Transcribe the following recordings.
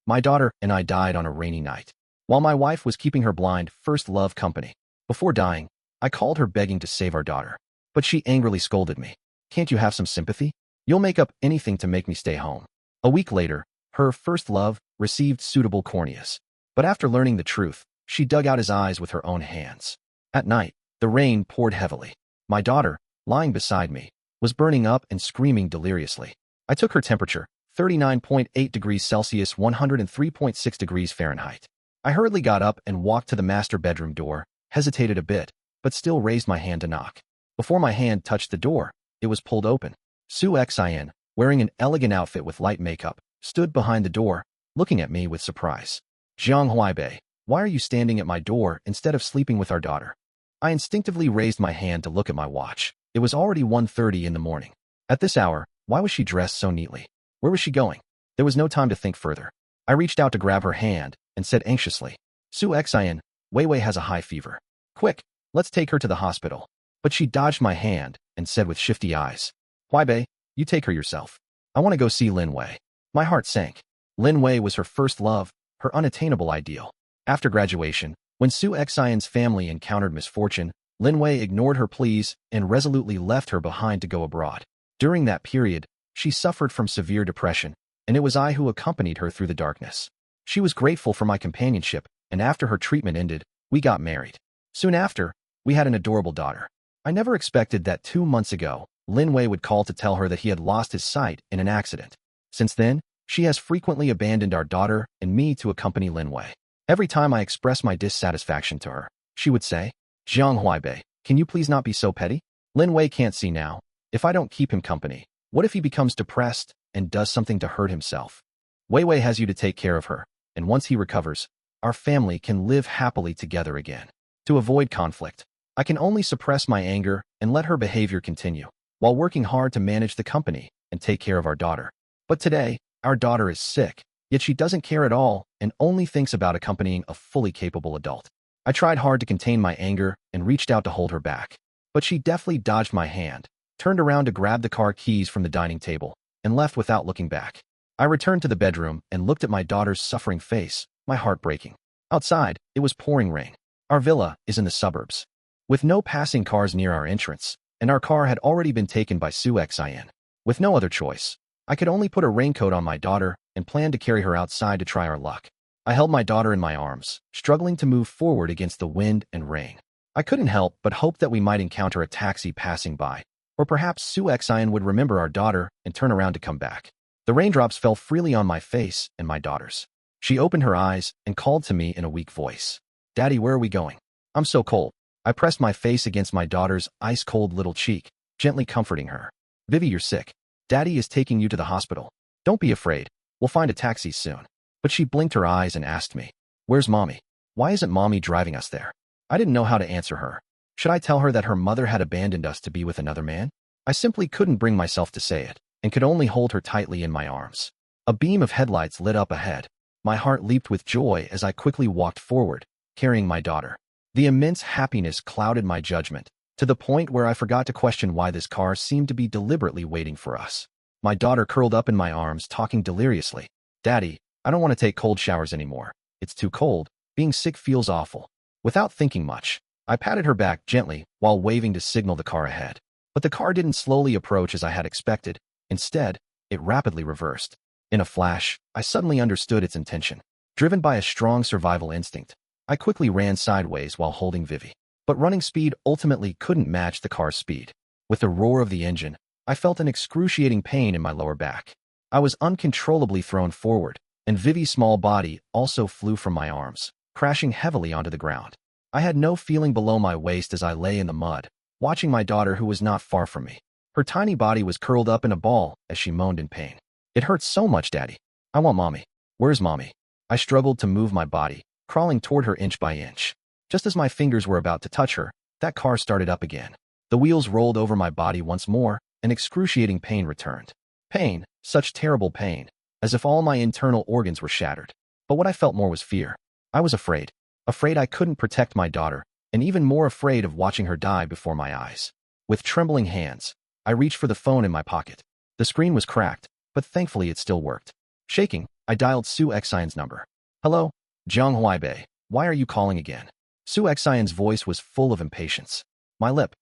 My daughter and I died on a rainy night, while my wife was keeping her blind first love company. Before dying, I called her begging to save our daughter, but she angrily scolded me. Can't you have some sympathy? You'll make up anything to make me stay home. A week later, her first love received suitable corneas, but after learning the truth, she dug out his eyes with her own hands. At night, the rain poured heavily. My daughter, lying beside me, was burning up and screaming deliriously. I took her temperature, 39.8 degrees Celsius, 103.6 degrees Fahrenheit. I hurriedly got up and walked to the master bedroom door, hesitated a bit, but still raised my hand to knock. Before my hand touched the door, it was pulled open. Su Xin, wearing an elegant outfit with light makeup, stood behind the door, looking at me with surprise. Jiang Huaibei, why are you standing at my door instead of sleeping with our daughter? I instinctively raised my hand to look at my watch. It was already 1:30 in the morning. At this hour, why was she dressed so neatly? Where was she going? There was no time to think further. I reached out to grab her hand and said anxiously, Su Xin, Wei has a high fever. Quick, let's take her to the hospital. But she dodged my hand and said with shifty eyes, Huaibei, you take her yourself. I want to go see Lin Wei. My heart sank. Lin Wei was her first love, her unattainable ideal. After graduation, when Su Xion's family encountered misfortune, Lin Wei ignored her pleas and resolutely left her behind to go abroad. During that period, she suffered from severe depression, and it was I who accompanied her through the darkness. She was grateful for my companionship, and after her treatment ended, we got married. Soon after, we had an adorable daughter. I never expected that 2 months ago, Lin Wei would call to tell her that he had lost his sight in an accident. Since then, she has frequently abandoned our daughter and me to accompany Lin Wei. Every time I express my dissatisfaction to her, she would say, Jiang Huaibei, can you please not be so petty? Lin Wei can't see now. If I don't keep him company, what if he becomes depressed and does something to hurt himself? Wei has you to take care of her, and once he recovers, our family can live happily together again. To avoid conflict, I can only suppress my anger and let her behavior continue, while working hard to manage the company and take care of our daughter. But today, our daughter is sick, yet she doesn't care at all and only thinks about accompanying a fully capable adult. I tried hard to contain my anger and reached out to hold her back, but she deftly dodged my hand, turned around to grab the car keys from the dining table, and left without looking back. I returned to the bedroom and looked at my daughter's suffering face, my heart breaking. Outside, it was pouring rain. Our villa is in the suburbs, with no passing cars near our entrance, and our car had already been taken by Su Xin. With no other choice, I could only put a raincoat on my daughter and plan to carry her outside to try our luck. I held my daughter in my arms, struggling to move forward against the wind and rain. I couldn't help but hope that we might encounter a taxi passing by, or perhaps Su Xin would remember our daughter and turn around to come back. The raindrops fell freely on my face and my daughter's. She opened her eyes and called to me in a weak voice. Daddy, where are we going? I'm so cold. I pressed my face against my daughter's ice-cold little cheek, gently comforting her. Vivi, you're sick. Daddy is taking you to the hospital. Don't be afraid. We'll find a taxi soon. But she blinked her eyes and asked me, where's Mommy? Why isn't Mommy driving us there? I didn't know how to answer her. Should I tell her that her mother had abandoned us to be with another man? I simply couldn't bring myself to say it, and could only hold her tightly in my arms. A beam of headlights lit up ahead. My heart leaped with joy as I quickly walked forward, carrying my daughter. The immense happiness clouded my judgment, to the point where I forgot to question why this car seemed to be deliberately waiting for us. My daughter curled up in my arms, talking deliriously. Daddy, I don't want to take cold showers anymore. It's too cold. Being sick feels awful. Without thinking much, I patted her back gently while waving to signal the car ahead. But the car didn't slowly approach as I had expected. Instead, it rapidly reversed. In a flash, I suddenly understood its intention. Driven by a strong survival instinct, I quickly ran sideways while holding Vivi. But running speed ultimately couldn't match the car's speed. With the roar of the engine, I felt an excruciating pain in my lower back. I was uncontrollably thrown forward, and Vivi's small body also flew from my arms, crashing heavily onto the ground. I had no feeling below my waist as I lay in the mud, watching my daughter who was not far from me. Her tiny body was curled up in a ball as she moaned in pain. It hurts so much, Daddy. I want Mommy. Where's Mommy? I struggled to move my body, crawling toward her inch by inch. Just as my fingers were about to touch her, that car started up again. The wheels rolled over my body once more, and excruciating pain returned. Pain, such terrible pain, as if all my internal organs were shattered. But what I felt more was fear. I was afraid. Afraid I couldn't protect my daughter, and even more afraid of watching her die before my eyes. With trembling hands, I reached for the phone in my pocket. The screen was cracked, but thankfully it still worked. Shaking, I dialed Su Xian's number. Hello? Jiang Huaibei, why are you calling again? Su Xian's voice was full of impatience. My lip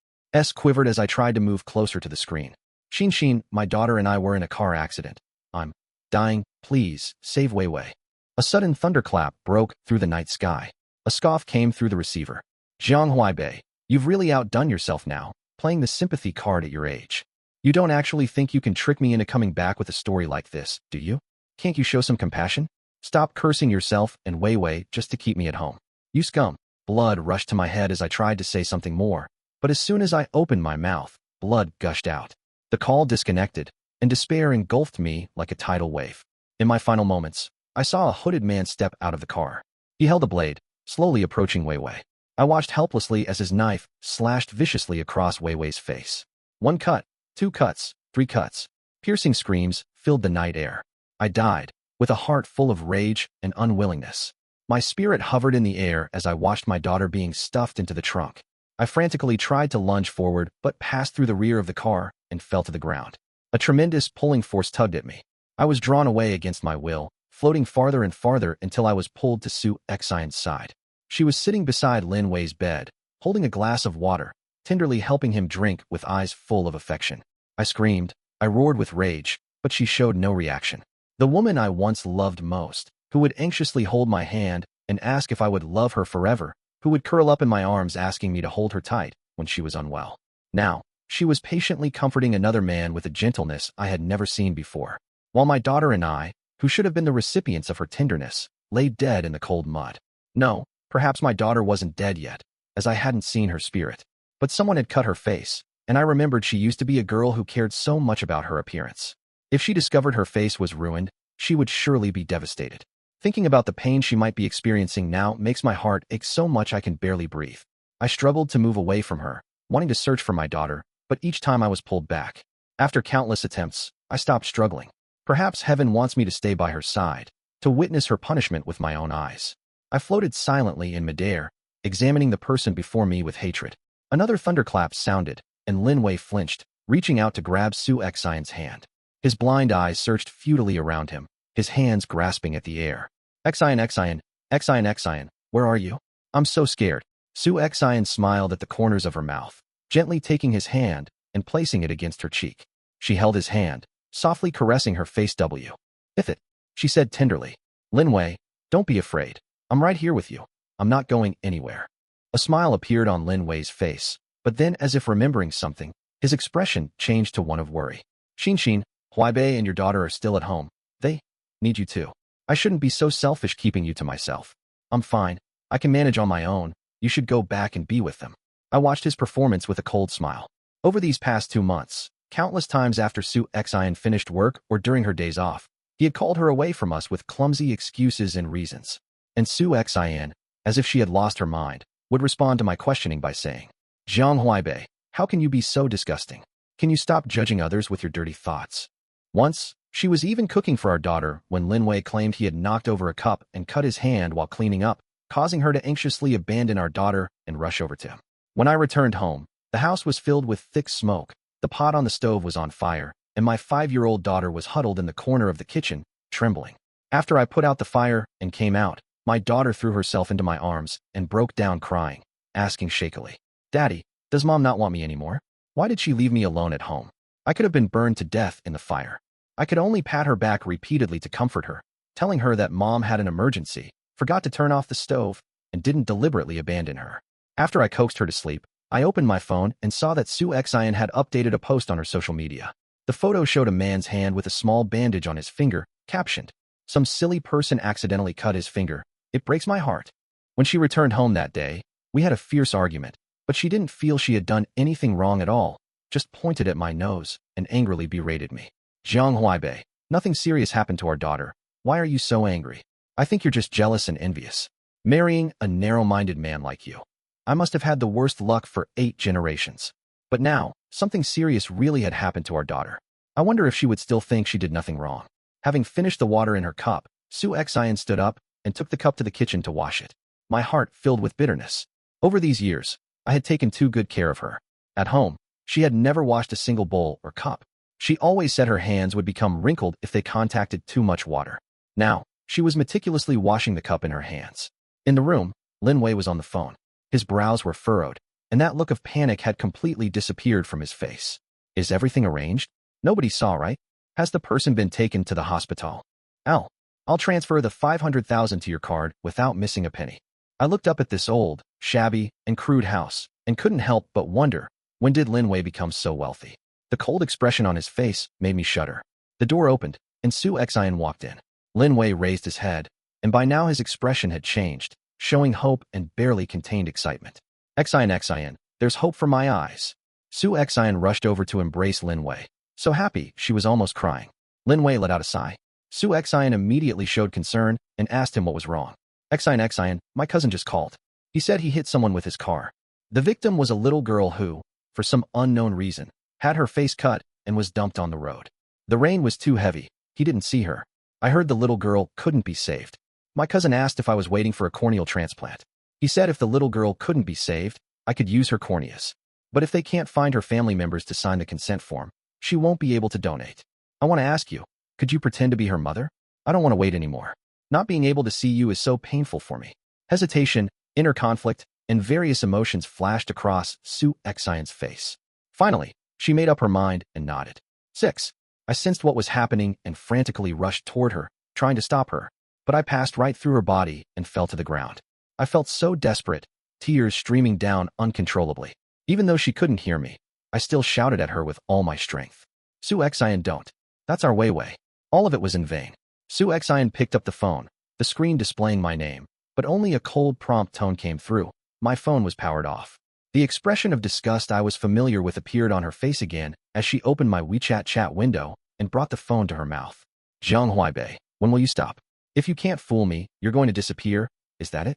quivered as I tried to move closer to the screen. Xin, my daughter and I were in a car accident. I'm dying, please, save Wei Wei. A sudden thunderclap broke through the night sky. A scoff came through the receiver. Jiang Huaibei, you've really outdone yourself now, playing the sympathy card at your age. You don't actually think you can trick me into coming back with a story like this, do you? Can't you show some compassion? Stop cursing yourself and Wei Wei just to keep me at home. You scum. Blood rushed to my head as I tried to say something more, but as soon as I opened my mouth, blood gushed out. The call disconnected, and despair engulfed me like a tidal wave. In my final moments, I saw a hooded man step out of the car. He held a blade, slowly approaching Wei Wei. I watched helplessly as his knife slashed viciously across Wei Wei's face. 1 cut, 2 cuts, 3 cuts. Piercing screams filled the night air. I died, with a heart full of rage and unwillingness. My spirit hovered in the air as I watched my daughter being stuffed into the trunk. I frantically tried to lunge forward but passed through the rear of the car and fell to the ground. A tremendous pulling force tugged at me. I was drawn away against my will, floating farther and farther until I was pulled to Su Xian's side. She was sitting beside Lin Wei's bed, holding a glass of water, tenderly helping him drink with eyes full of affection. I screamed, I roared with rage, but she showed no reaction. The woman I once loved most, who would anxiously hold my hand and ask if I would love her forever, who would curl up in my arms asking me to hold her tight when she was unwell. Now, she was patiently comforting another man with a gentleness I had never seen before, while my daughter and I, who should have been the recipients of her tenderness, lay dead in the cold mud. No, perhaps my daughter wasn't dead yet, as I hadn't seen her spirit, but someone had cut her face, and I remembered she used to be a girl who cared so much about her appearance. If she discovered her face was ruined, she would surely be devastated. Thinking about the pain she might be experiencing now makes my heart ache so much I can barely breathe. I struggled to move away from her, wanting to search for my daughter, but each time I was pulled back. After countless attempts, I stopped struggling. Perhaps heaven wants me to stay by her side, to witness her punishment with my own eyes. I floated silently in midair, examining the person before me with hatred. Another thunderclap sounded, and Lin Wei flinched, reaching out to grab Su Xian's hand. His blind eyes searched futilely around him, his hands grasping at the air. Xian, where are you? I'm so scared. Su Xian smiled at the corners of her mouth, gently taking his hand and placing it against her cheek. She held his hand, softly caressing her face. If it, she said tenderly. Lin Wei, don't be afraid. I'm right here with you. I'm not going anywhere. A smile appeared on Lin Wei's face, but then, as if remembering something, his expression changed to one of worry. Xin, Huaibei and your daughter are still at home. They need you too. I shouldn't be so selfish keeping you to myself. I'm fine. I can manage on my own. You should go back and be with them. I watched his performance with a cold smile. Over these past 2 months, countless times after Su Xian finished work or during her days off, he had called her away from us with clumsy excuses and reasons. And Su Xian, as if she had lost her mind, would respond to my questioning by saying, Jiang Huaibei, how can you be so disgusting? Can you stop judging others with your dirty thoughts? Once, she was even cooking for our daughter when Lin Wei claimed he had knocked over a cup and cut his hand while cleaning up, causing her to anxiously abandon our daughter and rush over to him. When I returned home, the house was filled with thick smoke, the pot on the stove was on fire, and my 5-year-old daughter was huddled in the corner of the kitchen, trembling. After I put out the fire and came out, my daughter threw herself into my arms and broke down crying, asking shakily, Daddy, does Mom not want me anymore? Why did she leave me alone at home? I could have been burned to death in the fire. I could only pat her back repeatedly to comfort her, telling her that Mom had an emergency, forgot to turn off the stove, and didn't deliberately abandon her. After I coaxed her to sleep, I opened my phone and saw that Su Xian had updated a post on her social media. The photo showed a man's hand with a small bandage on his finger, captioned, Some silly person accidentally cut his finger. It breaks my heart. When she returned home that day, we had a fierce argument, but she didn't feel she had done anything wrong at all, just pointed at my nose and angrily berated me. Jiang Huaibei, nothing serious happened to our daughter. Why are you so angry? I think you're just jealous and envious. Marrying a narrow-minded man like you. I must have had the worst luck for 8 generations. But now, something serious really had happened to our daughter. I wonder if she would still think she did nothing wrong. Having finished the water in her cup, Su Xian stood up and took the cup to the kitchen to wash it. My heart filled with bitterness. Over these years, I had taken too good care of her. At home, she had never washed a single bowl or cup. She always said her hands would become wrinkled if they contacted too much water. Now, she was meticulously washing the cup in her hands. In the room, Lin Wei was on the phone. His brows were furrowed, and that look of panic had completely disappeared from his face. Is everything arranged? Nobody saw, right? Has the person been taken to the hospital? I'll transfer the 500,000 to your card without missing a penny. I looked up at this old, shabby, and crude house and couldn't help but wonder, when did Lin Wei become so wealthy? The cold expression on his face made me shudder. The door opened, and Su Xian walked in. Lin Wei raised his head, and by now his expression had changed, showing hope and barely contained excitement. Xian, there's hope for my eyes. Su Xian rushed over to embrace Lin Wei, so happy she was almost crying. Lin Wei let out a sigh. Su Xian immediately showed concern and asked him what was wrong. Xian, my cousin just called. He said he hit someone with his car. The victim was a little girl who, for some unknown reason, had her face cut and was dumped on the road. The rain was too heavy. He didn't see her. I heard the little girl couldn't be saved. My cousin asked if I was waiting for a corneal transplant. He said if the little girl couldn't be saved, I could use her corneas. But if they can't find her family members to sign the consent form, she won't be able to donate. I want to ask you, could you pretend to be her mother? I don't want to wait anymore. Not being able to see you is so painful for me. Hesitation, inner conflict, and various emotions flashed across Su Xian's face. Finally, she made up her mind and nodded. 6. I sensed what was happening and frantically rushed toward her, trying to stop her, but I passed right through her body and fell to the ground. I felt so desperate, tears streaming down uncontrollably. Even though she couldn't hear me, I still shouted at her with all my strength. Su Xian, don't. That's our Wei. All of it was in vain. Su Xian picked up the phone, the screen displaying my name, but only a cold prompt tone came through. My phone was powered off. The expression of disgust I was familiar with appeared on her face again as she opened my WeChat chat window and brought the phone to her mouth. Zhang Huaibei, when will you stop? If you can't fool me, you're going to disappear, is that it?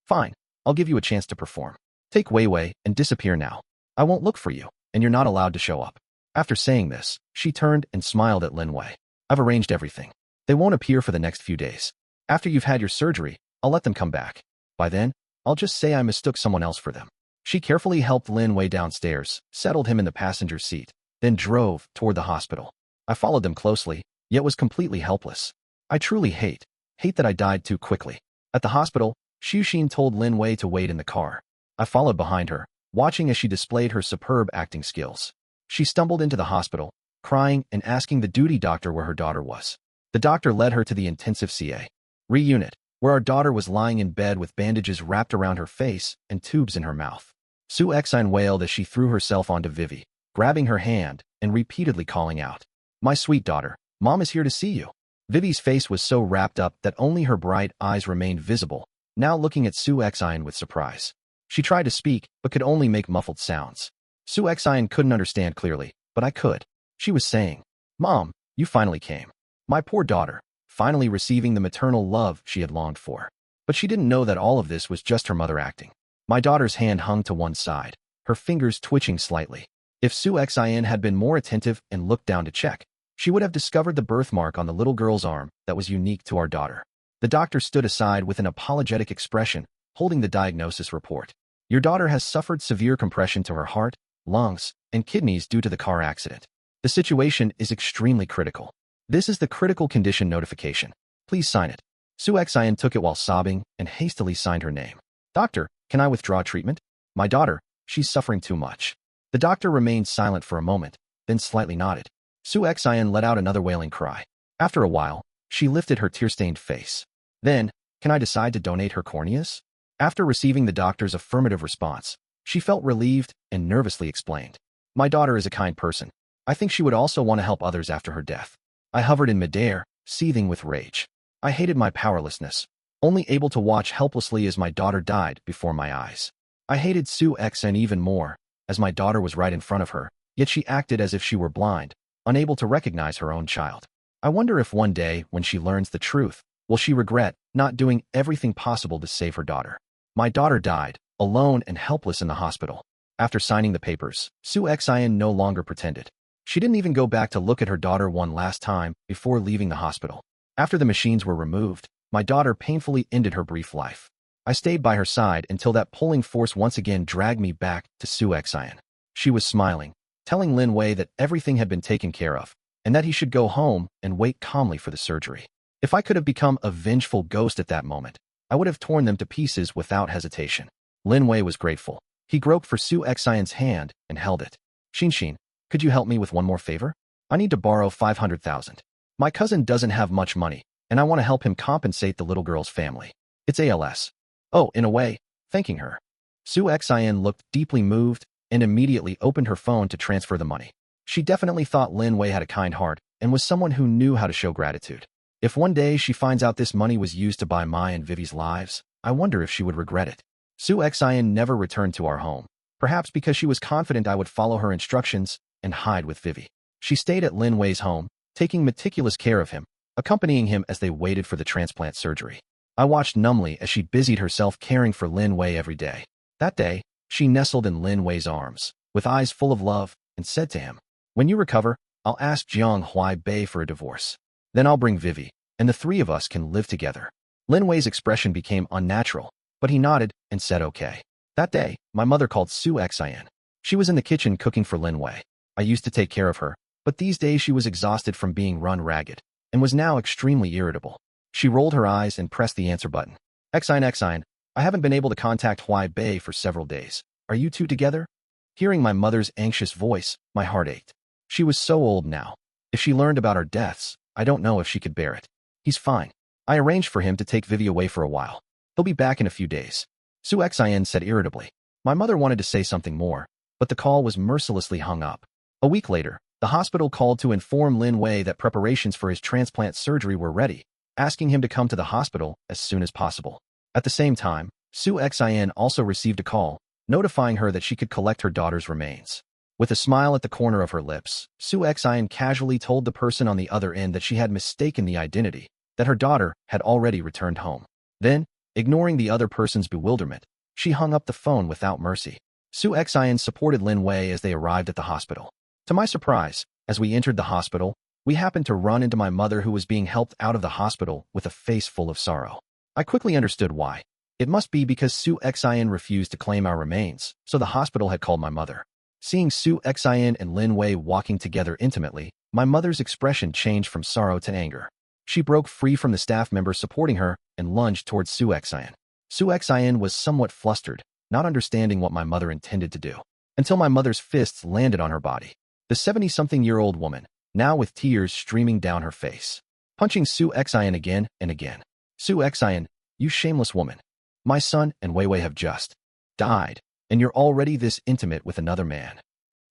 Fine, I'll give you a chance to perform. Take Wei and disappear now. I won't look for you, and you're not allowed to show up. After saying this, she turned and smiled at Lin Wei. I've arranged everything. They won't appear for the next few days. After you've had your surgery, I'll let them come back. By then, I'll just say I mistook someone else for them. She carefully helped Lin Wei downstairs, settled him in the passenger seat, then drove toward the hospital. I followed them closely, yet was completely helpless. I truly hate that I died too quickly. At the hospital, Xu Xin told Lin Wei to wait in the car. I followed behind her, watching as she displayed her superb acting skills. She stumbled into the hospital, crying and asking the duty doctor where her daughter was. The doctor led her to the intensive CA unit, where our daughter was lying in bed with bandages wrapped around her face and tubes in her mouth. Su Xian wailed as she threw herself onto Vivi, grabbing her hand and repeatedly calling out, "My sweet daughter, Mom is here to see you." Vivi's face was so wrapped up that only her bright eyes remained visible, now looking at Su Xian with surprise. She tried to speak, but could only make muffled sounds. Su Xian couldn't understand clearly, but I could. She was saying, "Mom, you finally came. My poor daughter, finally receiving the maternal love she had longed for." But she didn't know that all of this was just her mother acting. My daughter's hand hung to one side, her fingers twitching slightly. If Su Xian had been more attentive and looked down to check, she would have discovered the birthmark on the little girl's arm that was unique to our daughter. The doctor stood aside with an apologetic expression, holding the diagnosis report. "Your daughter has suffered severe compression to her heart, lungs, and kidneys due to the car accident. The situation is extremely critical. This is the critical condition notification. Please sign it." Su Xian took it while sobbing and hastily signed her name. "Doctor, can I withdraw treatment? My daughter, she's suffering too much." The doctor remained silent for a moment, then slightly nodded. Su Xian let out another wailing cry. After a while, she lifted her tear-stained face. "Then, can I decide to donate her corneas?" After receiving the doctor's affirmative response, she felt relieved and nervously explained, "My daughter is a kind person. I think she would also want to help others after her death." I hovered in midair, seething with rage. I hated my powerlessness, only able to watch helplessly as my daughter died before my eyes. I hated Su Xian even more, as my daughter was right in front of her, yet she acted as if she were blind, unable to recognize her own child. I wonder if one day, when she learns the truth, will she regret not doing everything possible to save her daughter. My daughter died, alone and helpless in the hospital. After signing the papers, Su Xian no longer pretended. She didn't even go back to look at her daughter one last time before leaving the hospital. After the machines were removed, my daughter painfully ended her brief life. I stayed by her side until that pulling force once again dragged me back to Su Xian. She was smiling, telling Lin Wei that everything had been taken care of, and that he should go home and wait calmly for the surgery. If I could have become a vengeful ghost at that moment, I would have torn them to pieces without hesitation. Lin Wei was grateful. He groped for Su Xian's hand and held it. Xin, could you help me with one more favor? I need to borrow 500,000. My cousin doesn't have much money, and I want to help him compensate the little girl's family. It's ALS. Oh, in a way, thanking her. Su Xian looked deeply moved and immediately opened her phone to transfer the money. She definitely thought Lin Wei had a kind heart and was someone who knew how to show gratitude. If one day she finds out this money was used to buy my and Vivi's lives, I wonder if she would regret it. Su Xian never returned to our home, perhaps because she was confident I would follow her instructions and hide with Vivi. She stayed at Lin Wei's home, taking meticulous care of him, accompanying him as they waited for the transplant surgery. I watched numbly as she busied herself caring for Lin Wei every day. That day, she nestled in Lin Wei's arms, with eyes full of love, and said to him, "When you recover, I'll ask Jiang Huaibei for a divorce. Then I'll bring Vivi, and the three of us can live together." Lin Wei's expression became unnatural, but he nodded and said okay. That day, my mother called Su Xian. She was in the kitchen cooking for Lin Wei. I used to take care of her, but these days she was exhausted from being run ragged, and was now extremely irritable. She rolled her eyes and pressed the answer button. Xian, I haven't been able to contact Huaibei for several days. Are you two together? Hearing my mother's anxious voice, my heart ached. She was so old now. If she learned about our deaths, I don't know if she could bear it. He's fine. I arranged for him to take Vivi away for a while. He'll be back in a few days. Su Xian said irritably. My mother wanted to say something more, but the call was mercilessly hung up. A week later, the hospital called to inform Lin Wei that preparations for his transplant surgery were ready, asking him to come to the hospital as soon as possible. At the same time, Su Xian also received a call, notifying her that she could collect her daughter's remains. With a smile at the corner of her lips, Su Xian casually told the person on the other end that she had mistaken the identity, that her daughter had already returned home. Then, ignoring the other person's bewilderment, she hung up the phone without mercy. Su Xian supported Lin Wei as they arrived at the hospital. To my surprise, as we entered the hospital, we happened to run into my mother who was being helped out of the hospital with a face full of sorrow. I quickly understood why. It must be because Su Xian refused to claim our remains, so the hospital had called my mother. Seeing Su Xian and Lin Wei walking together intimately, my mother's expression changed from sorrow to anger. She broke free from the staff member supporting her and lunged towards Su Xian. Su Xian was somewhat flustered, not understanding what my mother intended to do, until my mother's fists landed on her body. The 70-something-year-old woman, now with tears streaming down her face, punching Su Xian again and again. Su Xian, you shameless woman. My son and Weiwei have just died, and you're already this intimate with another man.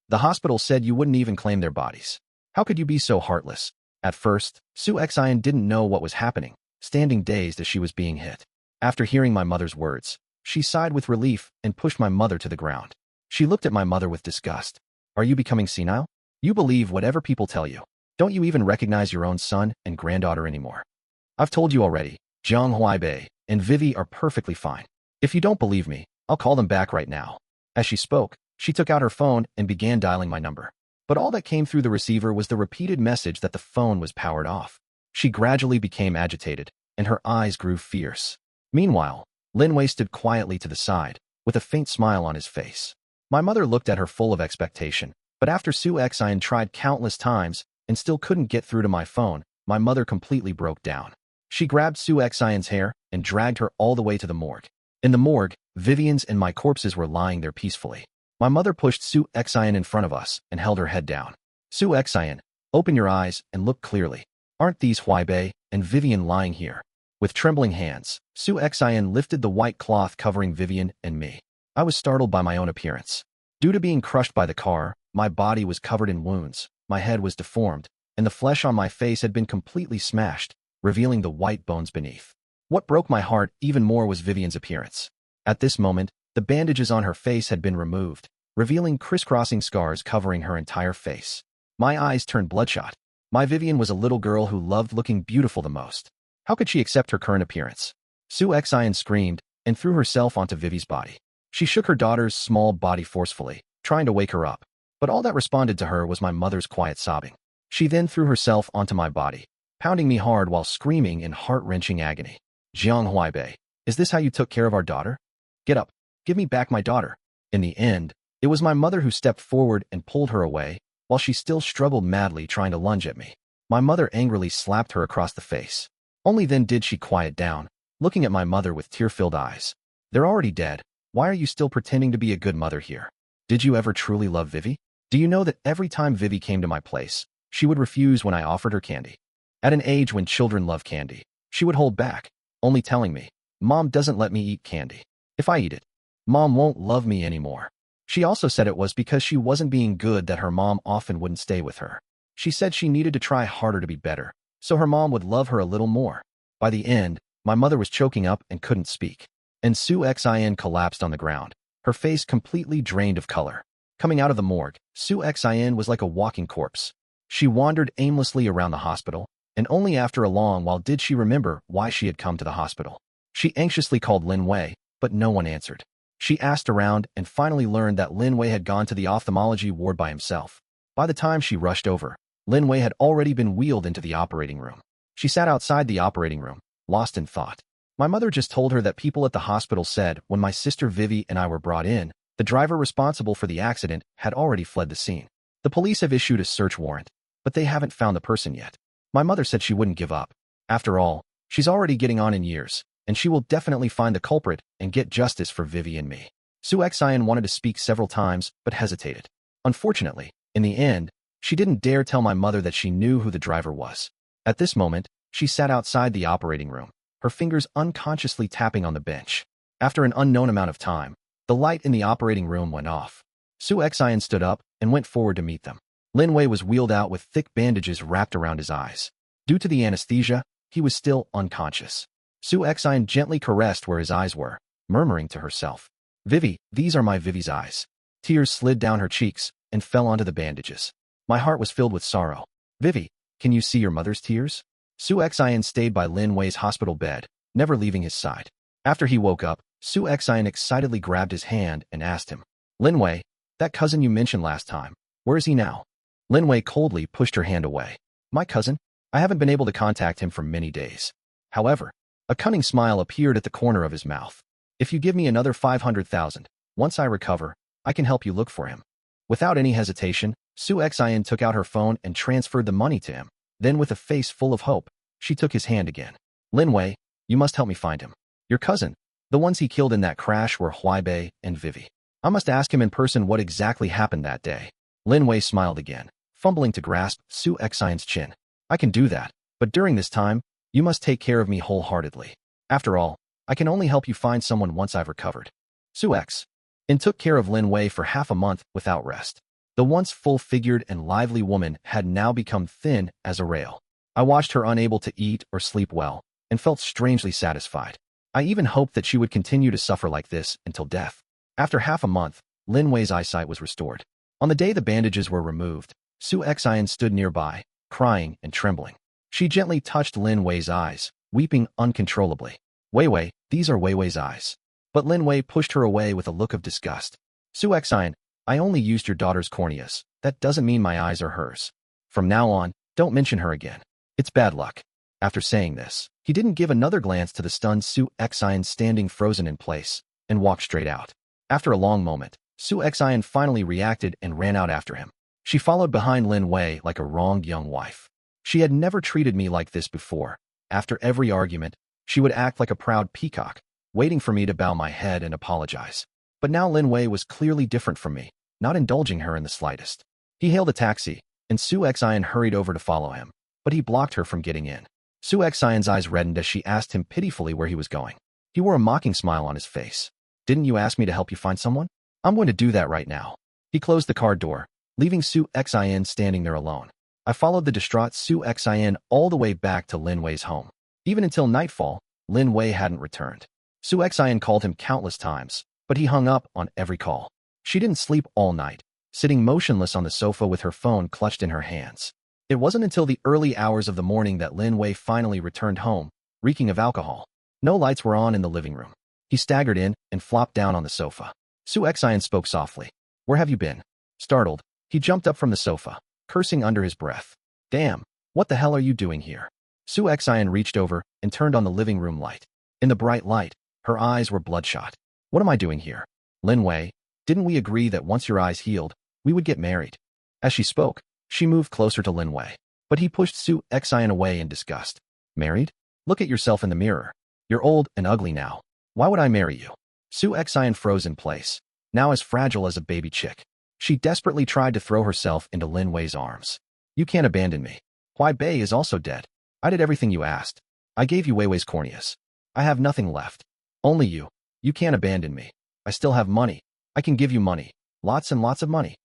The hospital said you wouldn't even claim their bodies. How could you be so heartless? At first, Su Xian didn't know what was happening, standing dazed as she was being hit. After hearing my mother's words, she sighed with relief and pushed my mother to the ground. She looked at my mother with disgust. Are you becoming senile? You believe whatever people tell you. Don't you even recognize your own son and granddaughter anymore? I've told you already, Jiang Huaibei and Vivi are perfectly fine. If you don't believe me, I'll call them back right now. As she spoke, she took out her phone and began dialing my number. But all that came through the receiver was the repeated message that the phone was powered off. She gradually became agitated, and her eyes grew fierce. Meanwhile, Lin Wei stood quietly to the side, with a faint smile on his face. My mother looked at her full of expectation, but after Su Xian tried countless times and still couldn't get through to my phone, my mother completely broke down. She grabbed Su Xian's hair and dragged her all the way to the morgue. In the morgue, Vivian's and my corpses were lying there peacefully. My mother pushed Su Xian in front of us and held her head down. Su Xian, open your eyes and look clearly. Aren't these Huaibei and Vivian lying here? With trembling hands, Su Xian lifted the white cloth covering Vivian and me. I was startled by my own appearance. Due to being crushed by the car, my body was covered in wounds, my head was deformed, and the flesh on my face had been completely smashed, revealing the white bones beneath. What broke my heart even more was Vivian's appearance. At this moment, the bandages on her face had been removed, revealing crisscrossing scars covering her entire face. My eyes turned bloodshot. My Vivian was a little girl who loved looking beautiful the most. How could she accept her current appearance? Su Xian screamed and threw herself onto Vivi's body. She shook her daughter's small body forcefully, trying to wake her up. But all that responded to her was my mother's quiet sobbing. She then threw herself onto my body, pounding me hard while screaming in heart-wrenching agony. Jiang Huaibei, is this how you took care of our daughter? Get up. Give me back my daughter. In the end, it was my mother who stepped forward and pulled her away, while she still struggled madly trying to lunge at me. My mother angrily slapped her across the face. Only then did she quiet down, looking at my mother with tear-filled eyes. They're already dead. Why are you still pretending to be a good mother here? Did you ever truly love Vivi? Do you know that every time Vivi came to my place, she would refuse when I offered her candy? At an age when children love candy, she would hold back, only telling me, Mom doesn't let me eat candy. If I eat it, Mom won't love me anymore. She also said it was because she wasn't being good that her mom often wouldn't stay with her. She said she needed to try harder to be better, so her mom would love her a little more. By the end, my mother was choking up and couldn't speak. And Sue Xin collapsed on the ground, her face completely drained of color. Coming out of the morgue, Sue Xin was like a walking corpse. She wandered aimlessly around the hospital, and only after a long while did she remember why she had come to the hospital. She anxiously called Lin Wei, but no one answered. She asked around and finally learned that Lin Wei had gone to the ophthalmology ward by himself. By the time she rushed over, Lin Wei had already been wheeled into the operating room. She sat outside the operating room, lost in thought. My mother just told her that people at the hospital said when my sister Vivi and I were brought in, the driver responsible for the accident had already fled the scene. The police have issued a search warrant, but they haven't found the person yet. My mother said she wouldn't give up. After all, she's already getting on in years, and she will definitely find the culprit and get justice for Vivi and me. Sue Xin wanted to speak several times, but hesitated. Unfortunately, in the end, she didn't dare tell my mother that she knew who the driver was. At this moment, she sat outside the operating room, her fingers unconsciously tapping on the bench. After an unknown amount of time, the light in the operating room went off. Sue Xin stood up and went forward to meet them. Lin Wei was wheeled out with thick bandages wrapped around his eyes. Due to the anesthesia, he was still unconscious. Sue Xin gently caressed where his eyes were, murmuring to herself, Vivi, these are my Vivi's eyes. Tears slid down her cheeks and fell onto the bandages. My heart was filled with sorrow. Vivi, can you see your mother's tears? Sue Xin stayed by Lin Wei's hospital bed, never leaving his side. After he woke up, Sue Xin excitedly grabbed his hand and asked him, Lin Wei, that cousin you mentioned last time, where is he now? Lin Wei coldly pushed her hand away. My cousin? I haven't been able to contact him for many days. However, a cunning smile appeared at the corner of his mouth. If you give me another 500,000, once I recover, I can help you look for him. Without any hesitation, Sue Xin took out her phone and transferred the money to him. Then with a face full of hope, she took his hand again. Lin Wei, you must help me find him. Your cousin. The ones he killed in that crash were Huaibei and Vivi. I must ask him in person what exactly happened that day. Lin Wei smiled again, fumbling to grasp Sue Xion's chin. I can do that, but during this time, you must take care of me wholeheartedly. After all, I can only help you find someone once I've recovered. Sue X. And took care of Lin Wei for half a month without rest. The once full-figured and lively woman had now become thin as a rail. I watched her unable to eat or sleep well, and felt strangely satisfied. I even hoped that she would continue to suffer like this until death. After half a month, Lin Wei's eyesight was restored. On the day the bandages were removed, Sue Xian stood nearby, crying and trembling. She gently touched Lin Wei's eyes, weeping uncontrollably. Wei Wei, these are Wei Wei's eyes. But Lin Wei pushed her away with a look of disgust. Sue Xian, I only used your daughter's corneas. That doesn't mean my eyes are hers. From now on, don't mention her again. It's bad luck. After saying this, he didn't give another glance to the stunned Sue Xian standing frozen in place, and walked straight out. After a long moment, Sue Xian finally reacted and ran out after him. She followed behind Lin Wei like a wronged young wife. She had never treated me like this before. After every argument, she would act like a proud peacock, waiting for me to bow my head and apologize. But now Lin Wei was clearly different from me, not indulging her in the slightest. He hailed a taxi, and Sue Xian hurried over to follow him, but he blocked her from getting in. Sue Xian's eyes reddened as she asked him pitifully where he was going. He wore a mocking smile on his face. Didn't you ask me to help you find someone? I'm going to do that right now. He closed the car door, leaving Sue Xian standing there alone. I followed the distraught Sue Xian all the way back to Lin Wei's home. Even until nightfall, Lin Wei hadn't returned. Sue Xian called him countless times, but he hung up on every call. She didn't sleep all night, sitting motionless on the sofa with her phone clutched in her hands. It wasn't until the early hours of the morning that Lin Wei finally returned home, reeking of alcohol. No lights were on in the living room. He staggered in and flopped down on the sofa. Sue Xian spoke softly. Where have you been? Startled, he jumped up from the sofa, cursing under his breath. Damn, what the hell are you doing here? Sue Xian reached over and turned on the living room light. In the bright light, her eyes were bloodshot. What am I doing here? Lin Wei, didn't we agree that once your eyes healed, we would get married? As she spoke, she moved closer to Lin Wei, but he pushed Sue Xian away in disgust. Married? Look at yourself in the mirror. You're old and ugly now. Why would I marry you? Su Xian froze in place, now as fragile as a baby chick. She desperately tried to throw herself into Lin Wei's arms. You can't abandon me. Huai Bei is also dead. I did everything you asked. I gave you Wei Wei's corneas. I have nothing left. Only you. You can't abandon me. I still have money. I can give you money. Lots and lots of money.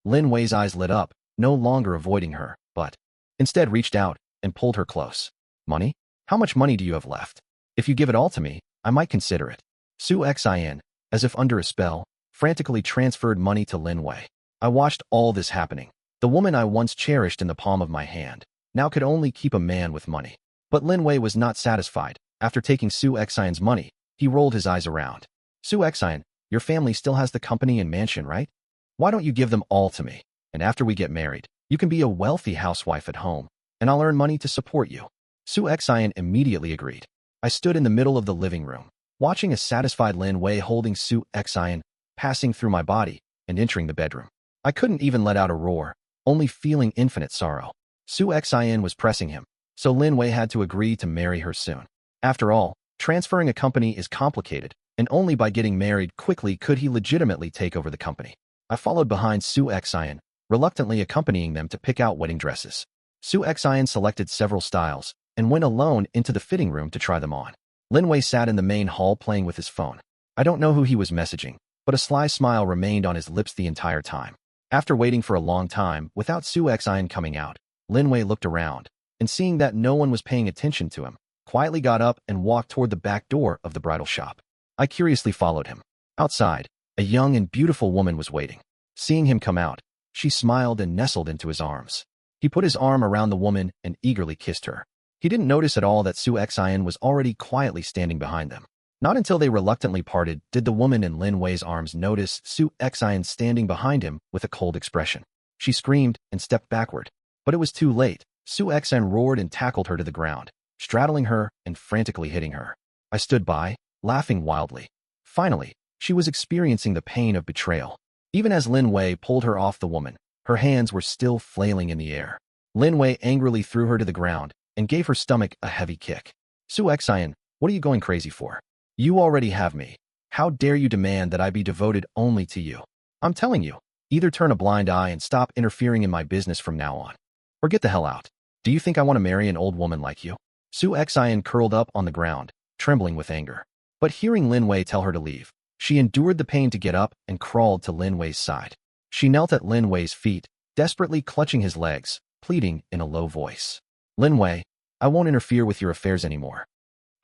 Lin Wei's eyes lit up, no longer avoiding her, but instead reached out and pulled her close. Money? How much money do you have left? If you give it all to me, I might consider it. Su Xian, as if under a spell, frantically transferred money to Lin Wei. I watched all this happening. The woman I once cherished in the palm of my hand now could only keep a man with money. But Lin Wei was not satisfied. After taking Su Xian's money, he rolled his eyes around. Su Xian, your family still has the company and mansion, right? Why don't you give them all to me? And after we get married, you can be a wealthy housewife at home, and I'll earn money to support you. Su Xian immediately agreed. I stood in the middle of the living room, watching a satisfied Lin Wei holding Su Xian, passing through my body and entering the bedroom. I couldn't even let out a roar, only feeling infinite sorrow. Su Xian was pressing him, so Lin Wei had to agree to marry her soon. After all, transferring a company is complicated, and only by getting married quickly could he legitimately take over the company. I followed behind Su Xian, reluctantly accompanying them to pick out wedding dresses. Su Xian selected several styles and went alone into the fitting room to try them on. Lin Wei sat in the main hall playing with his phone. I don't know who he was messaging, but a sly smile remained on his lips the entire time. After waiting for a long time without Su Xian coming out, Lin Wei looked around, and seeing that no one was paying attention to him, quietly got up and walked toward the back door of the bridal shop. I curiously followed him. Outside, a young and beautiful woman was waiting. Seeing him come out, she smiled and nestled into his arms. He put his arm around the woman and eagerly kissed her. He didn't notice at all that Su Xian was already quietly standing behind them. Not until they reluctantly parted did the woman in Lin Wei's arms notice Su Xian standing behind him with a cold expression. She screamed and stepped backward. But it was too late. Su Xian roared and tackled her to the ground, straddling her and frantically hitting her. I stood by, laughing wildly. Finally, she was experiencing the pain of betrayal. Even as Lin Wei pulled her off the woman, her hands were still flailing in the air. Lin Wei angrily threw her to the ground and gave her stomach a heavy kick. Su Xian, what are you going crazy for? You already have me. How dare you demand that I be devoted only to you? I'm telling you, either turn a blind eye and stop interfering in my business from now on, or get the hell out. Do you think I want to marry an old woman like you? Su Xian curled up on the ground, trembling with anger. But hearing Lin Wei tell her to leave, she endured the pain to get up and crawled to Lin Wei's side. She knelt at Lin Wei's feet, desperately clutching his legs, pleading in a low voice. Lin Wei, I won't interfere with your affairs anymore.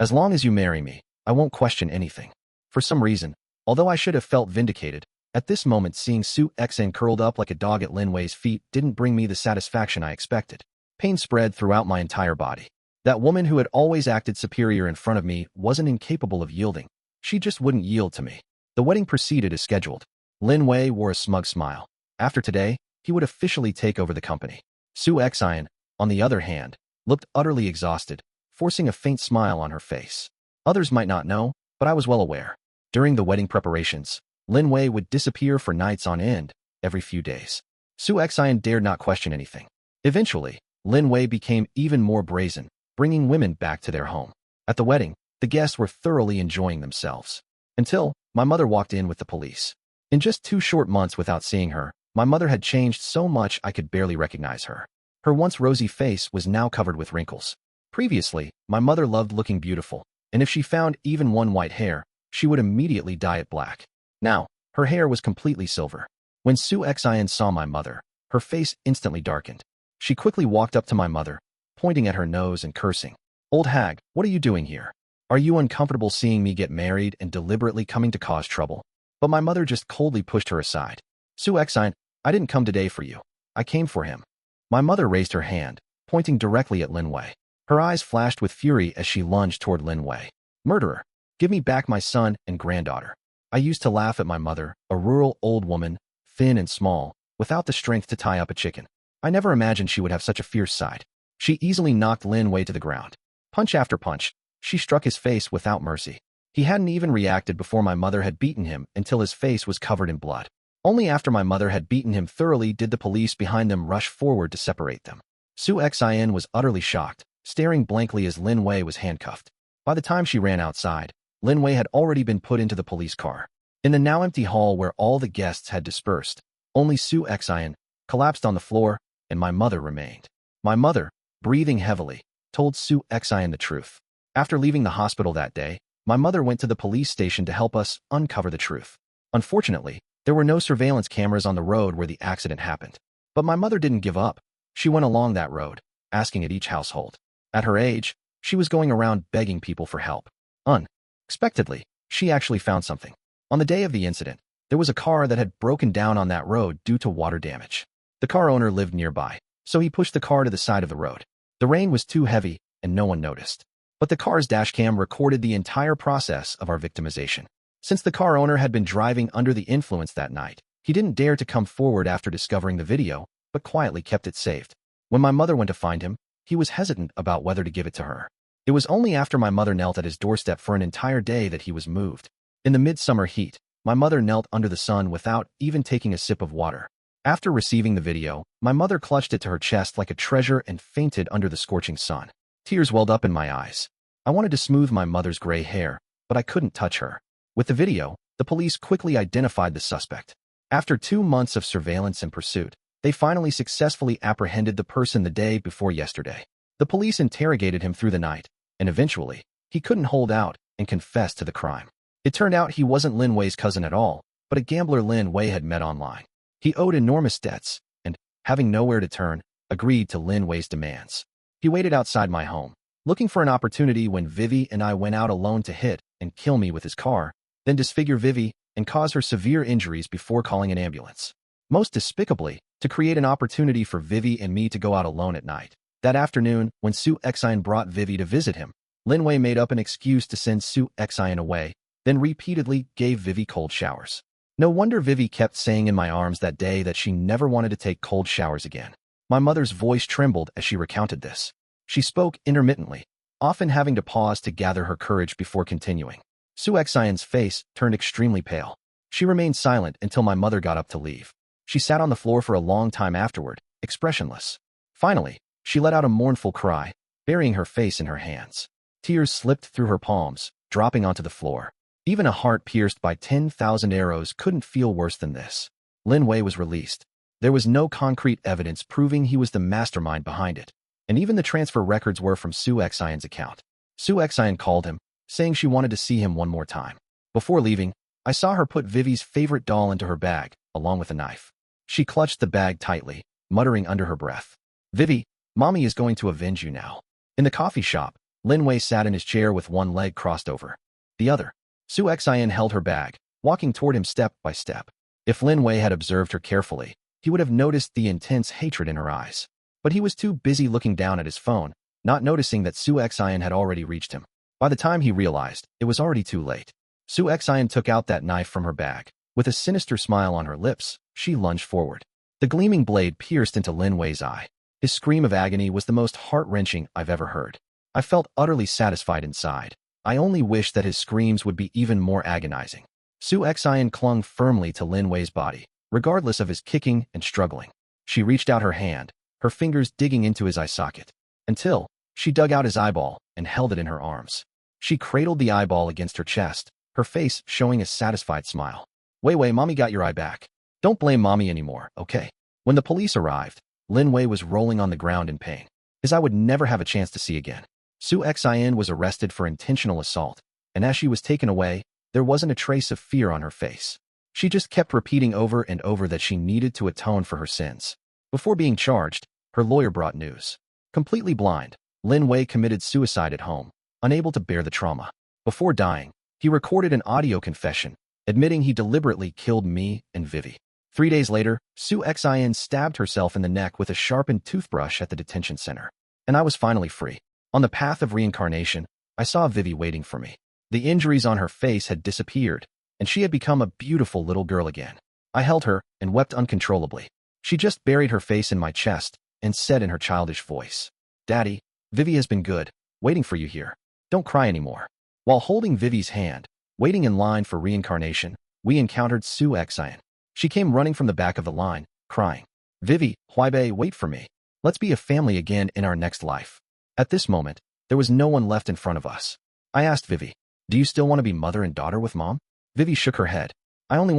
As long as you marry me, I won't question anything. For some reason, although I should have felt vindicated, at this moment seeing Su Xian curled up like a dog at Lin Wei's feet didn't bring me the satisfaction I expected. Pain spread throughout my entire body. That woman who had always acted superior in front of me wasn't incapable of yielding. She just wouldn't yield to me. The wedding proceeded as scheduled. Lin Wei wore a smug smile. After today, he would officially take over the company. Su Xian, on the other hand, looked utterly exhausted, forcing a faint smile on her face. Others might not know, but I was well aware. During the wedding preparations, Lin Wei would disappear for nights on end, every few days. Su Xian dared not question anything. Eventually, Lin Wei became even more brazen, bringing women back to their home. At the wedding, the guests were thoroughly enjoying themselves. Until my mother walked in with the police. In just 2 short months without seeing her, my mother had changed so much I could barely recognize her. Her once rosy face was now covered with wrinkles. Previously, my mother loved looking beautiful, and if she found even one white hair, she would immediately dye it black. Now, her hair was completely silver. When Su Xian saw my mother, her face instantly darkened. She quickly walked up to my mother, pointing at her nose and cursing. Old hag, what are you doing here? Are you uncomfortable seeing me get married and deliberately coming to cause trouble? But my mother just coldly pushed her aside. Su Xian, I didn't come today for you. I came for him. My mother raised her hand, pointing directly at Lin Wei. Her eyes flashed with fury as she lunged toward Lin Wei. Murderer, give me back my son and granddaughter. I used to laugh at my mother, a rural old woman, thin and small, without the strength to tie up a chicken. I never imagined she would have such a fierce side. She easily knocked Lin Wei to the ground. Punch after punch, she struck his face without mercy. He hadn't even reacted before my mother had beaten him until his face was covered in blood. Only after my mother had beaten him thoroughly did the police behind them rush forward to separate them. Su Xian was utterly shocked, staring blankly as Lin Wei was handcuffed. By the time she ran outside, Lin Wei had already been put into the police car. In the now empty hall where all the guests had dispersed, only Su Xian collapsed on the floor, and my mother remained. My mother, breathing heavily, told Su Xian the truth. After leaving the hospital that day, my mother went to the police station to help us uncover the truth. Unfortunately, there were no surveillance cameras on the road where the accident happened. But my mother didn't give up. She went along that road, asking at each household. At her age, she was going around begging people for help. Unexpectedly, she actually found something. On the day of the incident, there was a car that had broken down on that road due to water damage. The car owner lived nearby, so he pushed the car to the side of the road. The rain was too heavy, and no one noticed. But the car's dashcam recorded the entire process of our victimization. Since the car owner had been driving under the influence that night, he didn't dare to come forward after discovering the video, but quietly kept it saved. When my mother went to find him, he was hesitant about whether to give it to her. It was only after my mother knelt at his doorstep for an entire day that he was moved. In the midsummer heat, my mother knelt under the sun without even taking a sip of water. After receiving the video, my mother clutched it to her chest like a treasure and fainted under the scorching sun. Tears welled up in my eyes. I wanted to smooth my mother's gray hair, but I couldn't touch her. With the video, the police quickly identified the suspect. After 2 months of surveillance and pursuit, they finally successfully apprehended the person the day before yesterday. The police interrogated him through the night, and eventually, he couldn't hold out and confessed to the crime. It turned out he wasn't Lin Wei's cousin at all, but a gambler Lin Wei had met online. He owed enormous debts, and, having nowhere to turn, agreed to Lin Wei's demands. He waited outside my home, looking for an opportunity when Vivi and I went out alone to hit and kill me with his car, then disfigure Vivi and cause her severe injuries before calling an ambulance. Most despicably, to create an opportunity for Vivi and me to go out alone at night. That afternoon, when Su Xian brought Vivi to visit him, Lin Wei made up an excuse to send Su Xian away, then repeatedly gave Vivi cold showers. No wonder Vivi kept saying in my arms that day that she never wanted to take cold showers again. My mother's voice trembled as she recounted this. She spoke intermittently, often having to pause to gather her courage before continuing. Su Xian's face turned extremely pale. She remained silent until my mother got up to leave. She sat on the floor for a long time afterward, expressionless. Finally, she let out a mournful cry, burying her face in her hands. Tears slipped through her palms, dropping onto the floor. Even a heart pierced by 10,000 arrows couldn't feel worse than this. Lin Wei was released. There was no concrete evidence proving he was the mastermind behind it, and even the transfer records were from Su Xian's account. Su Xian called him, saying she wanted to see him one more time. Before leaving, I saw her put Vivi's favorite doll into her bag, along with a knife. She clutched the bag tightly, muttering under her breath, "Vivi, Mommy is going to avenge you now." In the coffee shop, Lin Wei sat in his chair with one leg crossed over the other. Su Xian held her bag, walking toward him step by step. If Lin Wei had observed her carefully, he would have noticed the intense hatred in her eyes. But he was too busy looking down at his phone, not noticing that Su Xian had already reached him. By the time he realized, it was already too late. Su Xian took out that knife from her bag. With a sinister smile on her lips, she lunged forward. The gleaming blade pierced into Lin Wei's eye. His scream of agony was the most heart-wrenching I've ever heard. I felt utterly satisfied inside. I only wished that his screams would be even more agonizing. Su Xian clung firmly to Lin Wei's body, regardless of his kicking and struggling. She reached out her hand, her fingers digging into his eye socket, until she dug out his eyeball and held it in her arms. She cradled the eyeball against her chest, her face showing a satisfied smile. Wei, Mommy got your eye back. Don't blame Mommy anymore, okay?" When the police arrived, Lin Wei was rolling on the ground in pain. His eye would never have a chance to see again. Su Xian was arrested for intentional assault, and as she was taken away, there wasn't a trace of fear on her face. She just kept repeating over and over that she needed to atone for her sins. Before being charged, her lawyer brought news. Completely blind, Lin Wei committed suicide at home, unable to bear the trauma. Before dying, he recorded an audio confession, admitting he deliberately killed me and Vivi. 3 days later, Su Xian stabbed herself in the neck with a sharpened toothbrush at the detention center. And I was finally free. On the path of reincarnation, I saw Vivi waiting for me. The injuries on her face had disappeared, and she had become a beautiful little girl again. I held her and wept uncontrollably. She just buried her face in my chest and said in her childish voice, "Daddy, Vivi has been good, waiting for you here. Don't cry anymore." While holding Vivi's hand, waiting in line for reincarnation, we encountered Su Xian. She came running from the back of the line, crying, "Vivi, Huaibei, wait for me. Let's be a family again in our next life." At this moment, there was no one left in front of us. I asked Vivi, do you still want to be mother and daughter with Mom? Vivi shook her head. I only want